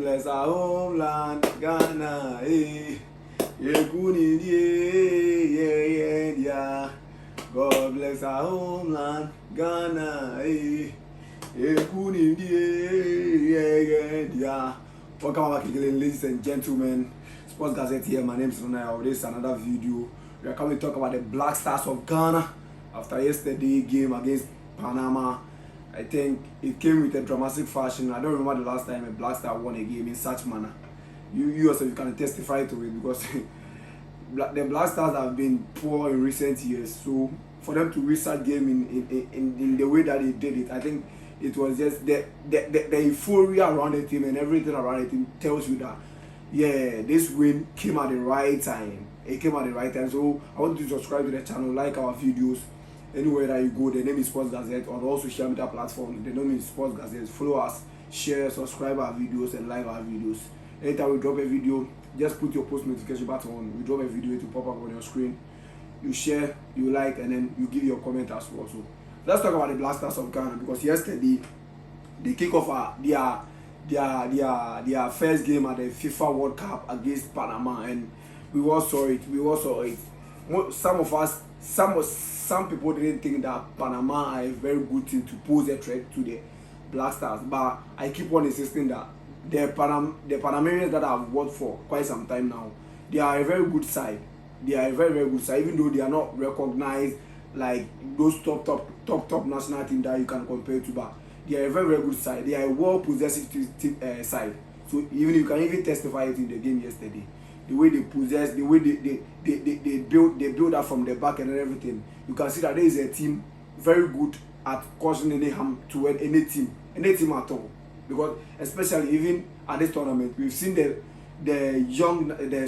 bless our homeland, Ghana, eh. Yeah. God bless our homeland, Ghana, eh. Yeah. Welcome back again, ladies and gentlemen. Sports Gazette here. My name is Ronald. This is another video. We are coming to talk about the Black Stars of Ghana after yesterday's game against Panama. I think it came with a dramatic fashion. I don't remember the last time a Black Star won a game in such manner. You yourself, you can testify to it because the Black Stars have been poor in recent years. So for them to win such game in the way that they did it, I think it was just the euphoria around the team and everything around the team tells you that, yeah, this win came at the right time. It came at the right time. So I want you to subscribe to the channel, like our videos. Anywhere that you go, the name is Sports Gazette. On all social media platforms, the name is Sports Gazette. Follow us, share, subscribe our videos, and like our videos. Anytime we drop a video, just put your post notification button on. We drop a video, to pop up on your screen. You share, you like, and then you give your comment as well. So let's talk about the Black Stars of Ghana, because yesterday they kick off their first game at the FIFA World Cup against Panama, and we all saw it. Some people didn't think that Panama are a very good team to pose a threat to the Black Stars, but I keep on insisting that the Panamanians that I've worked for quite some time now, they are a very good side. They are a very, very good side, even though they are not recognized like those top national team that you can compare to, but they are a very, very good side. They are a well possessive side. So you can even testify it in the game yesterday. The way they possess, the way they build up from the back and everything. You can see that there is a team very good at causing any harm to any team at all. Because especially even at this tournament, we've seen the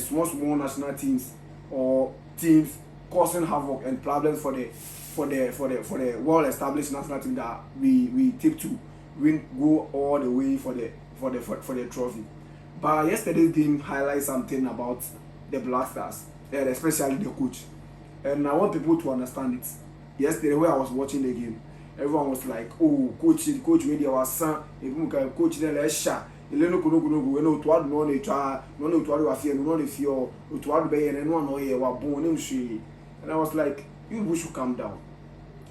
small national teams or teams causing havoc and problems for the well-established national team that we tip to go all the way for the trophy. But yesterday's game highlights something about the Black Stars, and especially the coach. And I want people to understand it. Yesterday, when I was watching the game, everyone was like, "Oh, coach, where there was son, coach, let's shot. No, and I was like, you should calm down.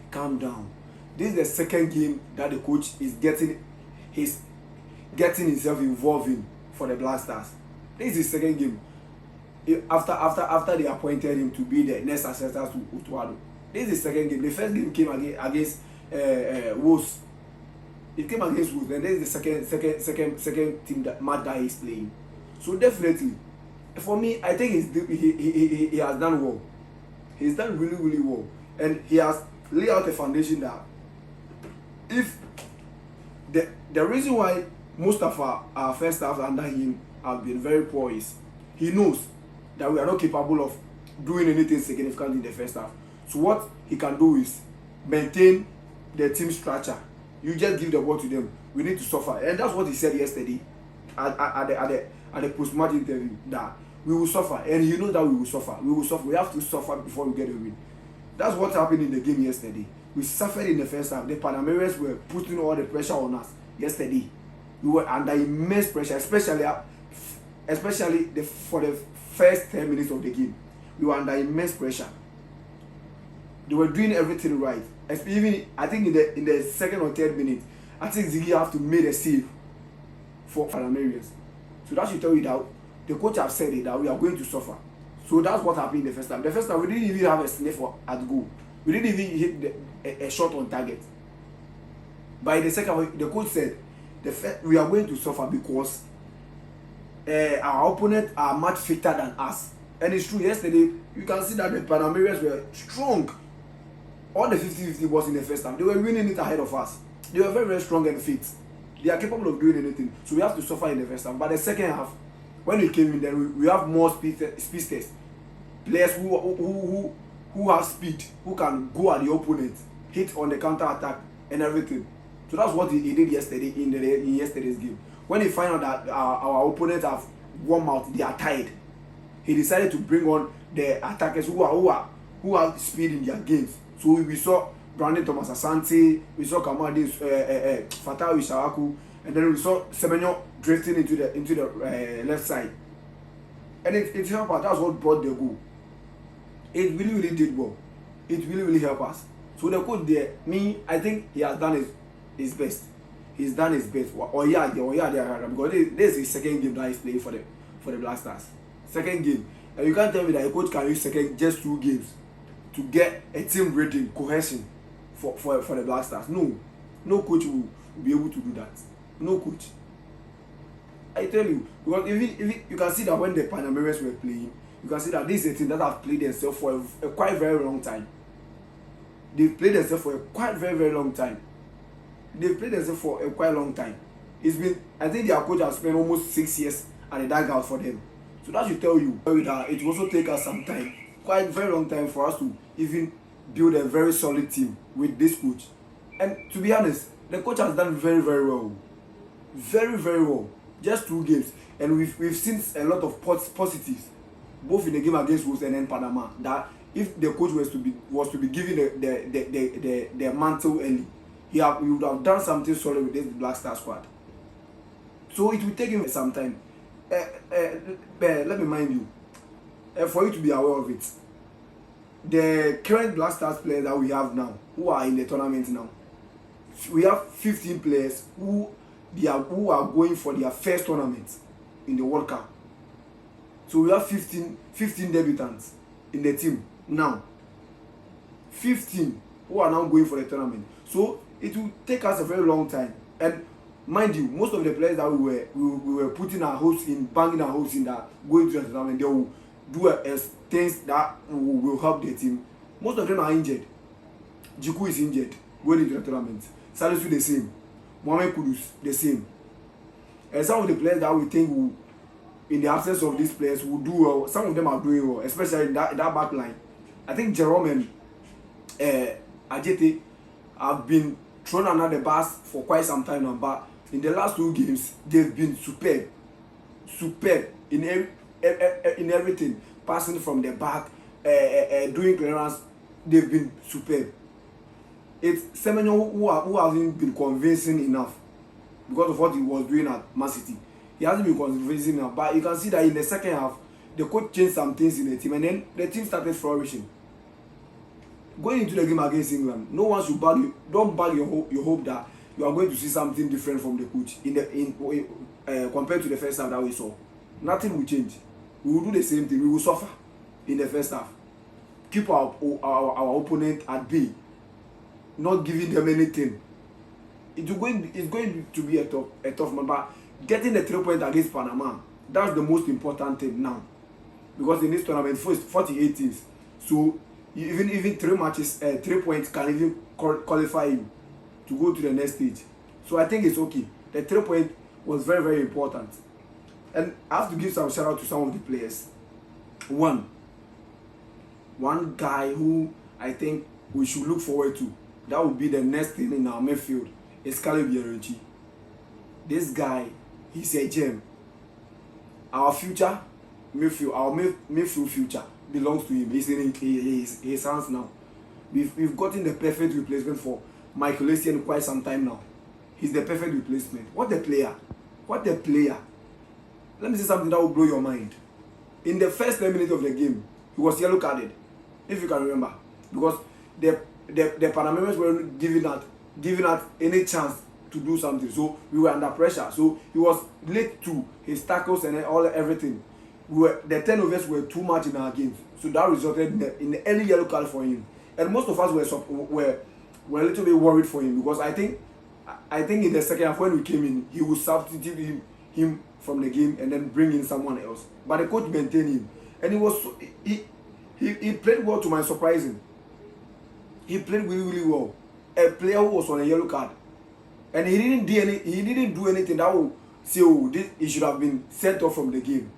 Calm down. This is the second game that the coach is getting himself involved in for the Black Stars. This is the second game. After they appointed him to be the next successor to Utuado. This is the second game. The first game came against Wolves. It came against Wolves, and this is the second team match that he's playing. So definitely, for me, I think he has done well. He's done really, really well, and he has laid out a foundation that if the reason why most of our first staff under him have been very poor is he knows that we are not capable of doing anything significant in the first half. So what he can do is maintain the team structure. You just give the ball to them. We need to suffer, and that's what he said yesterday at the post-match interview, that we will suffer, and he knows that we will suffer. We will suffer. We have to suffer before we get a win. That's what happened in the game yesterday. We suffered in the first half. The Panamanians were putting all the pressure on us yesterday. We were under immense pressure, especially for the first 10 minutes of the game. We were under immense pressure. They were doing everything right. Even I think in the second or third minute, I think Ziggy have to make a save for Panamanians. So that should tell you that the coach have said it, that we are going to suffer. So that's what happened in the first time. The first time we didn't even have a sniff at goal. We didn't even hit a shot on target. By the second, the coach said we are going to suffer because our opponents are much fitter than us. And it's true. Yesterday, you can see that the Panamanians were strong. All the 50-50 was in the first time. They were winning it ahead of us. They were very, very strong and fit. They are capable of doing anything. So we have to suffer in the first half. But the second half, when we came in, then we have more speedsters, players who have speed, who can go at the opponent, hit on the counter attack and everything. So that's what he did yesterday in yesterday's game. When he found out that our opponents have warm out, they are tired, he decided to bring on the attackers who have speed in their games. So we saw Brandon Thomas Asante, we saw Kamadi Fatawi Shawaku, and then we saw Semenyo drifting into the left side, and it helped us. That's what brought the goal. It really did well. It really helped us. So the coach there, I think he has done his best. He's done his best. Or yeah, because this is his second game that he's playing for the Black Stars. Second game, and you can't tell me that a coach can use just 2 games to get a team rating cohesion for the Black Stars. No coach will be able to do that. No coach. I tell you, because even you can see that when the Panamanians were playing, you can see that this is a team that have played themselves for a quite very long time. They've played themselves for a quite very long time. They've played themselves for a quite long time. It's been, I think their coach has spent almost 6 years at the dugout for them. So that should tell you that it will also take us some time, quite very long time, for us to even build a very solid team with this coach. And to be honest, the coach has done very well. Very well. Just 2 games. And we've seen a lot of positives, both in the game against Wolves and then Panama, that if the coach was to be given the mantle early, he would have done something solid with this Black Star squad. So it will take him some time. Let me mind you, for you to be aware of it, the current Black Stars players that we have now, who are in the tournament now, we have 15 players who are going for their first tournament in the World Cup. So we have 15 debutants in the team now. 15 who are now going for the tournament. So it will take us a very long time. And mind you, most of the players that we were putting our hopes in, banging our hopes in, that going to the tournament, they will do things that will help the team. Most of them are injured. Jiku is injured going into the tournament. Salisu the same. Mohamed Kudus the same. And some of the players that we think will, in the absence of these players, will do well. Some of them are doing well, especially in that back line. I think Jerome and Ajete have been thrown under the bus for quite some time now, but in the last 2 games, they've been superb in everything. Passing from the back, doing clearance, they've been superb. It's Semenyo who hasn't been convincing enough because of what he was doing at Man City. He hasn't been convincing enough, but you can see that in the second half, the coach changed some things in the team, and then the team started flourishing. Going into the game against England, no one should don't bag your hope that you are going to see something different from the coach compared to the first half that we saw. Nothing will change. We will do the same thing. We will suffer in the first half. Keep our opponent at bay, not giving them anything. It's going to be a tough match, but getting the 3 points against Panama, that's the most important thing now, because in this tournament, first 48 teams, so even 3 matches, 3 points can even qualify you to go to the next stage. So I think it's okay. The 3 point was very important, and I have to give some shout out to some of the players. One guy who I think we should look forward to, that would be the next thing in our midfield, is Caleb Yerenchi. This guy, he's a gem. Our future midfield, our midfield future belongs to him. He's in his hands now. We've gotten the perfect replacement for Michael Essien quite some time now. He's the perfect replacement. What a player. Let me say something that will blow your mind. In the first 10 minutes of the game, he was yellow carded, if you can remember, because the Panamanians were giving out any chance to do something. So we were under pressure. So he was late to his tackles and everything. The turnovers were too much in our games. So that resulted in the early yellow card for him. And most of us were a little bit worried for him, because I think in the second half when we came in, he would substitute him from the game and then bring in someone else. But the coach maintained him, and he played well to my surprising. He played really well. A player who was on a yellow card, and he didn't do anything that would say, oh, he should have been sent off from the game.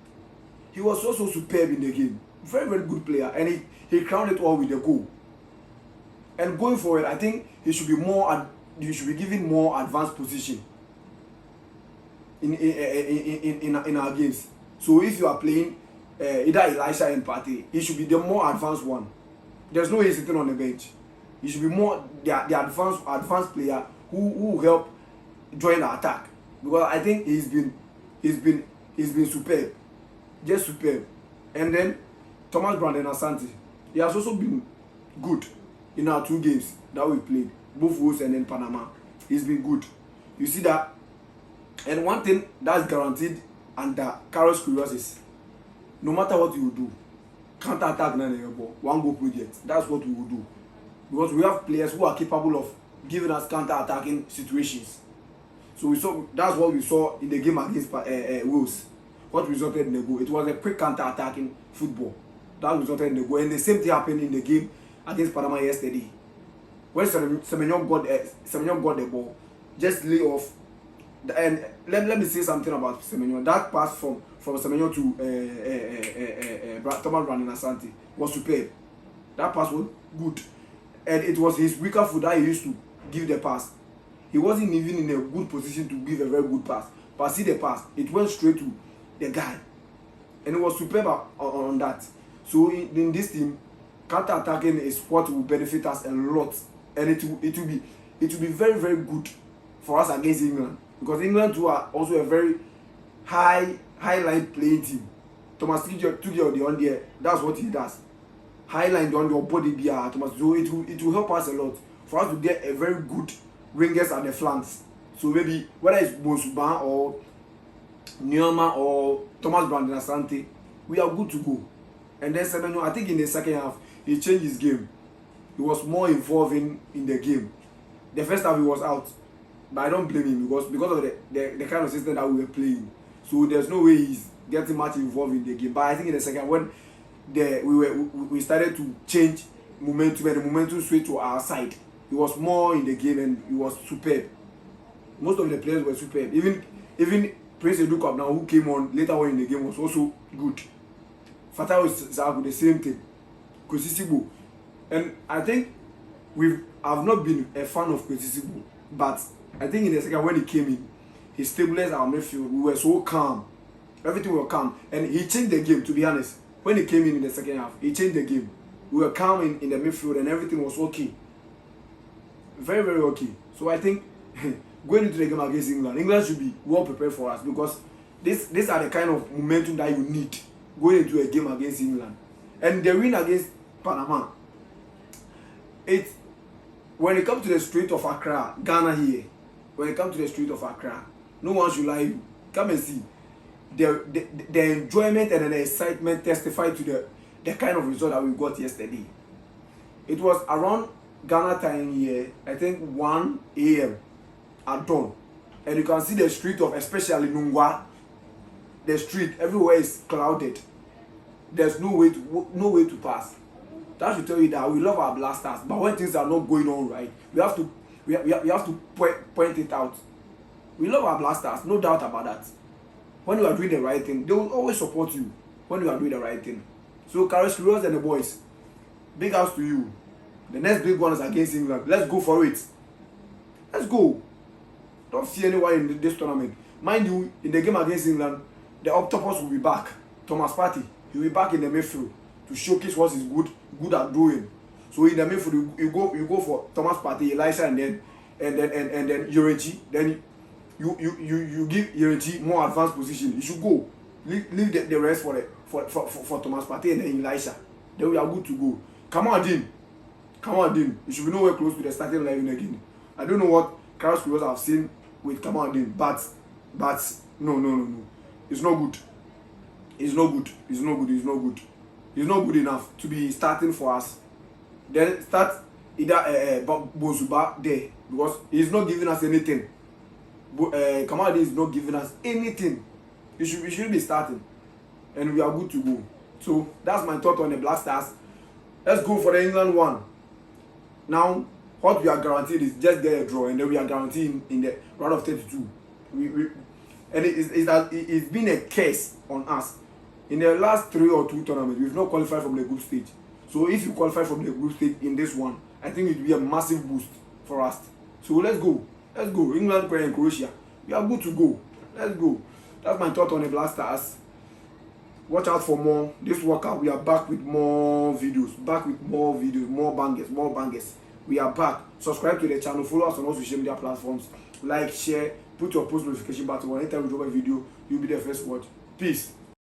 He was also superb in the game. Very good player, and he crowned it all with a goal. And going forward, I think he should be given more advanced position in our games. So if you are playing either Elisha and Partey, he should be the more advanced one. There's no way he's sitting on the bench. He should be more the advanced player who will help join the attack. Because I think he's been He's been superb, just superb. And then Thomas Brandon Asante, he has also been good in our 2 games that we played, both Wolves and then Panama. He's been good. You see that? And one thing that's guaranteed under Carlos Queiroz is no matter what you do, counter attack one goal project. That's what we will do. Because we have players who are capable of giving us counter attacking situations. So that's what we saw in the game against Wolves. What resulted in the goal? It was a quick counter attacking football that resulted in the goal. And the same thing happened in the game against Panama yesterday. When Semenyo got the ball, just lay off. And let me say something about Semenyo. That pass from Semenyo to Thomas Brandon Asante was superb. That pass was good. And it was his weaker foot that he used to give the pass. He wasn't even in a good position to give a very good pass. But see the pass, it went straight to the guy. And it was superb on that. So in this team, counter-attacking is what will benefit us a lot. And it will be very, very good for us against England. Because England too are also a very high line playing team. Thomas Tuchel on there, that's what he does. High line on your body there, Thomas. So it will help us a lot for us to get a very good wingers at the flanks. So maybe whether it's Bonsuban or Nyoma or Thomas Brandon Asante, we are good to go. And then Semenyo, I think in the second half, he changed his game. He was more involved in the game. The first half he was out, but I don't blame him because of the kind of system that we were playing. So there's no way he's getting much involved in the game. But I think in the second, when we started to change momentum and the momentum switched to our side, he was more in the game and he was superb. Most of the players were superb. Even Prince Edukop now, who came on later on in the game, was also good. Fatah Zagu, the same thing. Kosisibo. And I think I've not been a fan of Kosisibo, but I think in the second when he came in, he stabilized our midfield. We were so calm. Everything was calm. And he changed the game, to be honest. When he came in the second half, he changed the game. We were calm in the midfield and everything was okay. Very, very okay. So I think going into the game against England should be well prepared for us because these are the kind of momentum that you need going into a game against England. And the win against Panama, when it comes to the street of Accra, Ghana here, when it comes to the street of Accra, no one should lie you. Come and see. The enjoyment and the excitement testify to the kind of result that we got yesterday. It was around Ghana time here, I think 1 a.m. at dawn. And you can see the street of, especially Nungwa, the street everywhere is clouded. There's no way to pass. That should tell you that we love our blasters, but when things are not going on right, we have to point it out. We love our blasters, no doubt about that. When you are doing the right thing, they will always support you when you are doing the right thing. So Carlos Queiroz and the boys, big house to you. The next big one is against England. Let's go for it. Let's go. Don't see anyone in this tournament. Mind you, in the game against England, the octopus will be back. Thomas Partey, he will be back in the midfield to showcase what he's good at doing. So in the midfield, you go for Thomas Partey, Elisha, and then Yorenchi. Then you give Yorenchi more advanced position. You should go. Leave the rest for Thomas Partey and then Elisha. Then we are good to go. Come on, Dean. You should be nowhere close to the starting line again. I don't know what Carlos Queiroz have seen with Dean, but no. It's not good. It's not good enough to be starting for us. Then start either Bonsuba there because he's not giving us anything. Dean is not giving us anything. We should be starting, and we are good to go. So that's my thought on the Black Stars. Let's go for the England one. Now, what we are guaranteed is just get a draw, and then we are guaranteed in the round of 32. And it's been a case on us. In the last 3 or 2 tournaments, we've not qualified from the group stage. So if you qualify from the group stage in this one, I think it will be a massive boost for us. So let's go. England, and Croatia. We are good to go. Let's go. That's my thought on the Black Stars. Watch out for more. This workout, we are back with more videos. More bangers. We are back. Subscribe to the channel. Follow us on all social media platforms. Like, share, put your post notification button on anytime we drop a video you'll be the first watch. Peace.